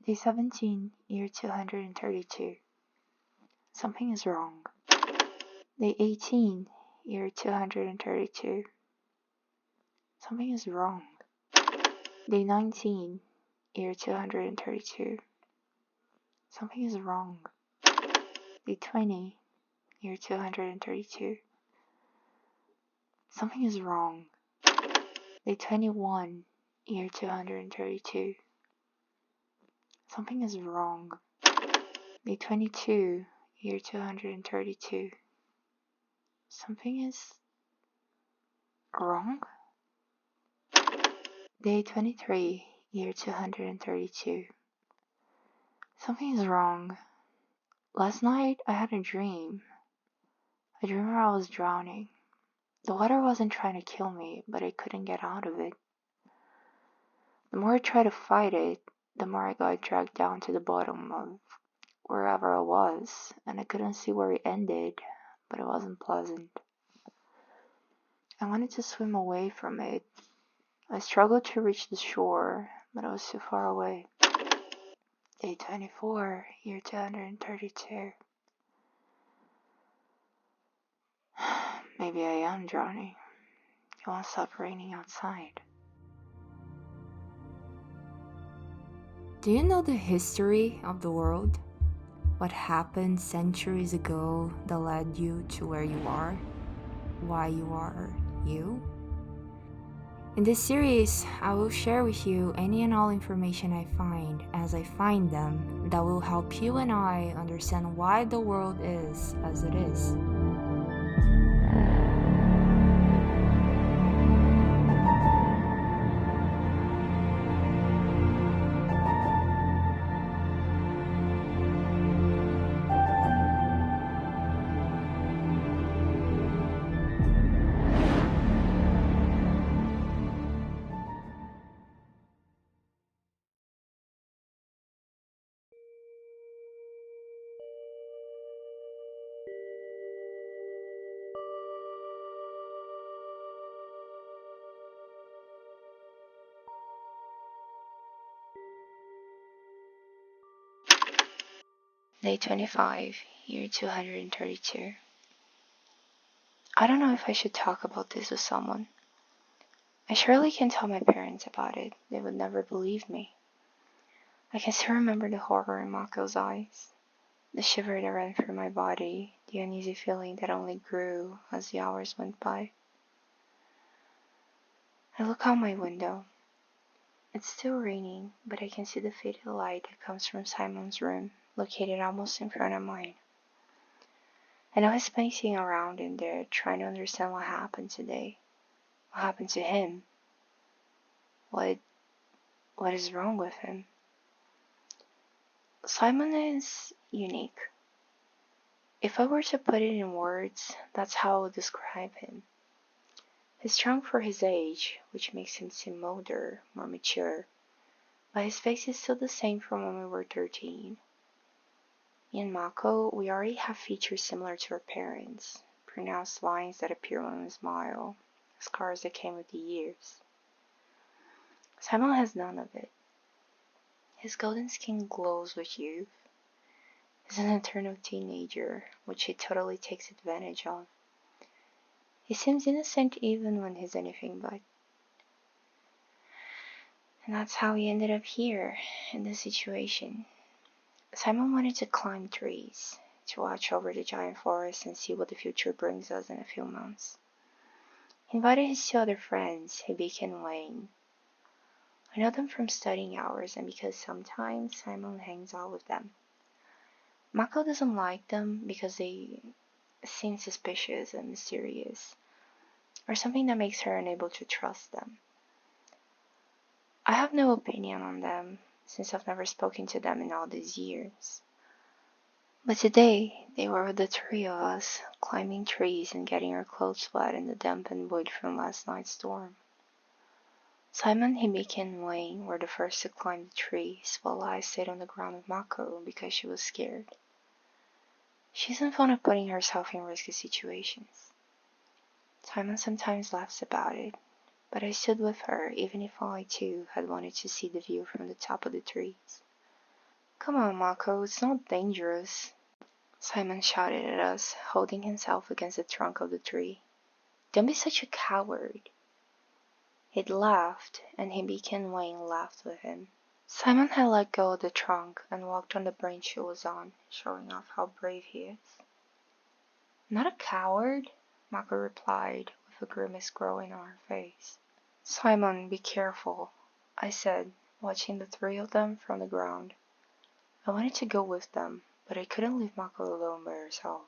Day 17, year 232. Something is wrong. Day 18, year 232. Something is wrong. Day 19, year 232. Something is wrong. Day 20, year 232. Something is wrong. Day 21, year 232. Something is wrong. Day 22, year 232. Something is wrong. Day 23, year 232. Something is wrong. Last night I had a dream. I dreamed where I was drowning. The water wasn't trying to kill me, but I couldn't get out of it. The more I tried to fight it, the more I got dragged down to the bottom of wherever I was, and I couldn't see where it ended, but it wasn't pleasant. I wanted to swim away from it. I struggled to reach the shore, but I was too far away. Day 24, year 232. Maybe I am drowning. It won't stop raining outside. Do you know the history of the world? What happened centuries ago that led you to where you are? Why you are you? In this series, I will share with you any and all information I find as I find them that will help you and I understand why the world is as it is. Day 25, year 232. I don't know if I should talk about this with someone. I surely can't tell my parents about it. They would never believe me. I can still remember the horror in Mako's eyes, the shiver that ran through my body, the uneasy feeling that only grew as the hours went by. I look out my window. It's still raining, but I can see the faded light that comes from Simon's room, located almost in front of mine. I know he's pacing around in there, trying to understand what happened today. What happened to him? What is wrong with him? Simon is unique. If I were to put it in words, that's how I would describe him. He's strong for his age, which makes him seem older, more mature, but his face is still the same from when we were 13. Me and Mako, we already have features similar to our parents, pronounced lines that appear when we smile, scars that came with the years. Simon has none of it. His golden skin glows with youth. He's an eternal teenager, which he totally takes advantage of. He seems innocent even when he's anything but. And that's how he ended up here, in this situation. Simon wanted to climb trees, to watch over the giant forest and see what the future brings us in a few months. He invited his two other friends, Hibiki and Wayne. I know them from studying hours and because sometimes Simon hangs out with them. Mako doesn't like them because they seem suspicious and mysterious, or something that makes her unable to trust them. I have no opinion on them, since I've never spoken to them in all these years. But today, they were with the three of us, climbing trees and getting our clothes wet in the dampened wood from last night's storm. Simon, Hibiki, and Wayne were the first to climb the trees, while I stayed on the ground with Mako because she was scared. She isn't fond of putting herself in risky situations. Simon sometimes laughs about it, but I stood with her even if I too had wanted to see the view from the top of the trees. Come on, Mako, it's not dangerous. Simon shouted at us, holding himself against the trunk of the tree. Don't be such a coward. He'd laughed, and Hibiki and Wayne laughed with him. Simon had let go of the trunk and walked on the branch he was on, showing off how brave he is. Not a coward, Mako replied, with a grimace growing on her face. Simon, be careful, I said, watching the three of them from the ground. I wanted to go with them, but I couldn't leave Mako alone by herself.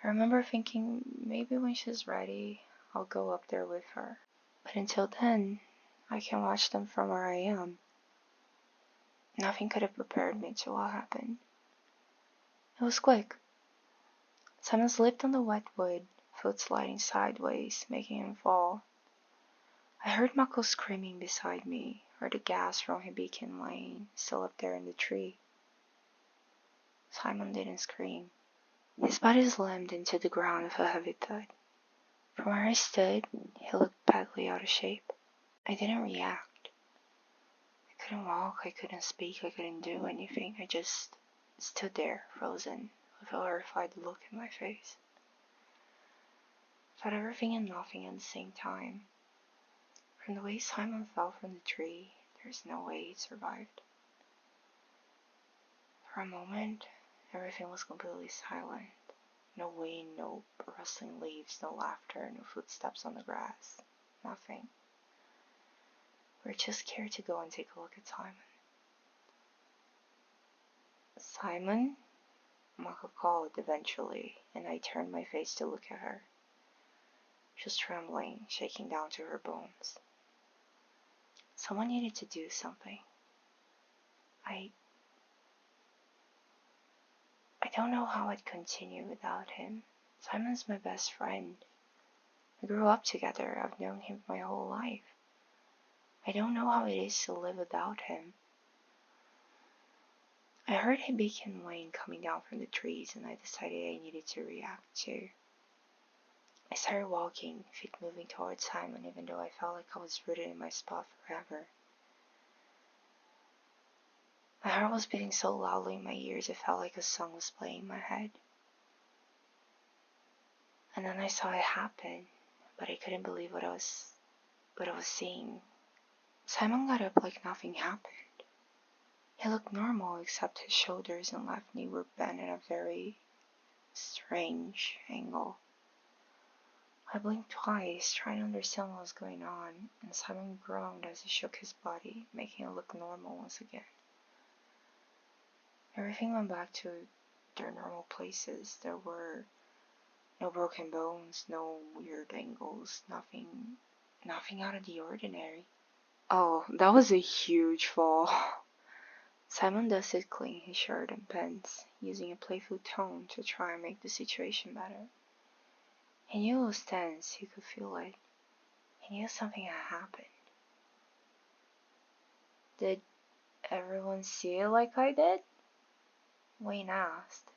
I remember thinking maybe when she's ready, I'll go up there with her. But until then, I can watch them from where I am. Nothing could have prepared me to what happened. It was quick. Simon slipped on the wet wood, foot sliding sideways, making him fall. I heard Mako screaming beside me, heard the gas from Hibiki and Wayne still up there in the tree. Simon didn't scream. His body slammed into the ground with a heavy thud. From where I stood, he looked badly out of shape. I didn't react. I couldn't walk, I couldn't speak, I couldn't do anything. I just stood there, frozen, with a horrified look in my face. Felt everything and nothing at the same time. From the way Simon fell from the tree, there's no way he survived. For a moment, everything was completely silent. No wind, no rustling leaves, no laughter, no footsteps on the grass. Nothing. We were just scared to go and take a look at Simon. Simon? Mako called eventually, and I turned my face to look at her. She was trembling, shaking down to her bones. Someone needed to do something. I don't know how I'd continue without him. Simon's my best friend. We grew up together. I've known him my whole life. I don't know how it is to live without him. I heard Hibiki and Wayne coming down from the trees, and I decided I needed to react too. I started walking, feet moving towards Simon, even though I felt like I was rooted in my spot forever. My heart was beating so loudly in my ears it felt like a song was playing in my head. And then I saw it happen, but I couldn't believe what I was seeing. Simon got up like nothing happened. He looked normal except his shoulders and left knee were bent at a very strange angle. I blinked twice, trying to understand what was going on, and Simon groaned as he shook his body, making it look normal once again. Everything went back to their normal places. There were no broken bones, no weird angles, nothing out of the ordinary. Oh, that was a huge fall. Simon dusted clean his shirt and pants, using a playful tone to try and make the situation better. He knew it was tense, he could feel it. He knew something had happened. Did everyone see it like I did? Wayne asked,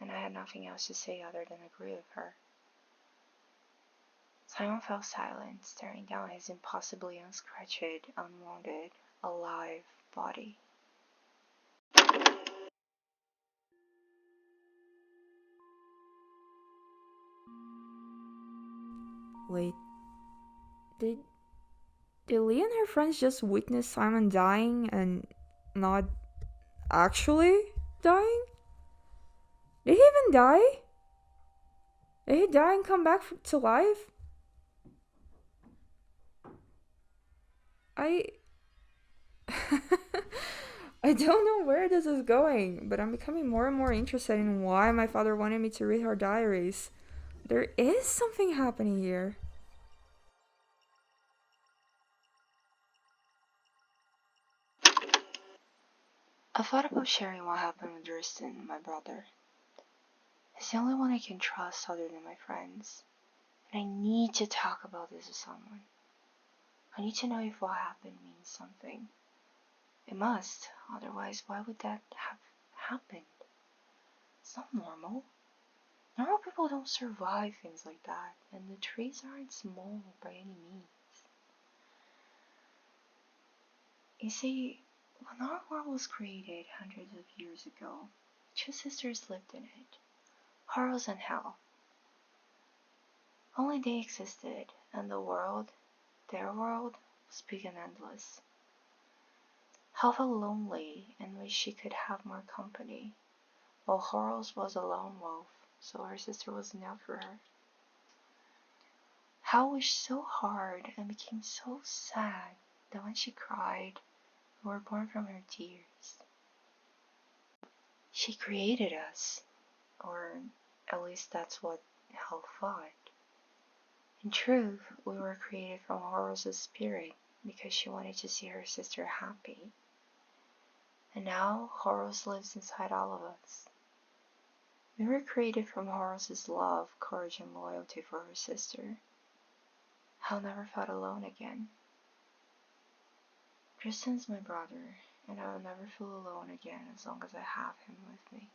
and I had nothing else to say other than agree with her. Simon fell silent, staring down his impossibly unscratched, unwounded, alive body. Wait, did Lee and her friends just witness Simon dying and not actually dying? Did he even die? Did he die and come back to life? I I don't know where this is going, but I'm becoming more and more interested in why my father wanted me to read her diaries. There is something happening here. I thought about sharing what happened with Dristan, my brother. He's the only one I can trust other than my friends. And I need to talk about this with someone. I need to know if what happened means something. It must, otherwise why would that have happened? It's not normal. Normal people don't survive things like that, and the trees aren't small by any means. You see, what normal world was created hundreds of years ago. Two sisters lived in it, Horus and Hell. Only they existed, and the world, their world, was big and endless. Hell felt lonely and wished she could have more company, while Horus was a lone wolf, so her sister was enough for her. Hell wished so hard and became so sad that when she cried, we were born from her tears. She created us, or at least that's what Hell thought. In truth, we were created from Horus' spirit because she wanted to see her sister happy. And now Horus lives inside all of us. We were created from Horus' love, courage, and loyalty for her sister. Hell never felt alone again. Tristan's my brother, and I will never feel alone again as long as I have him with me.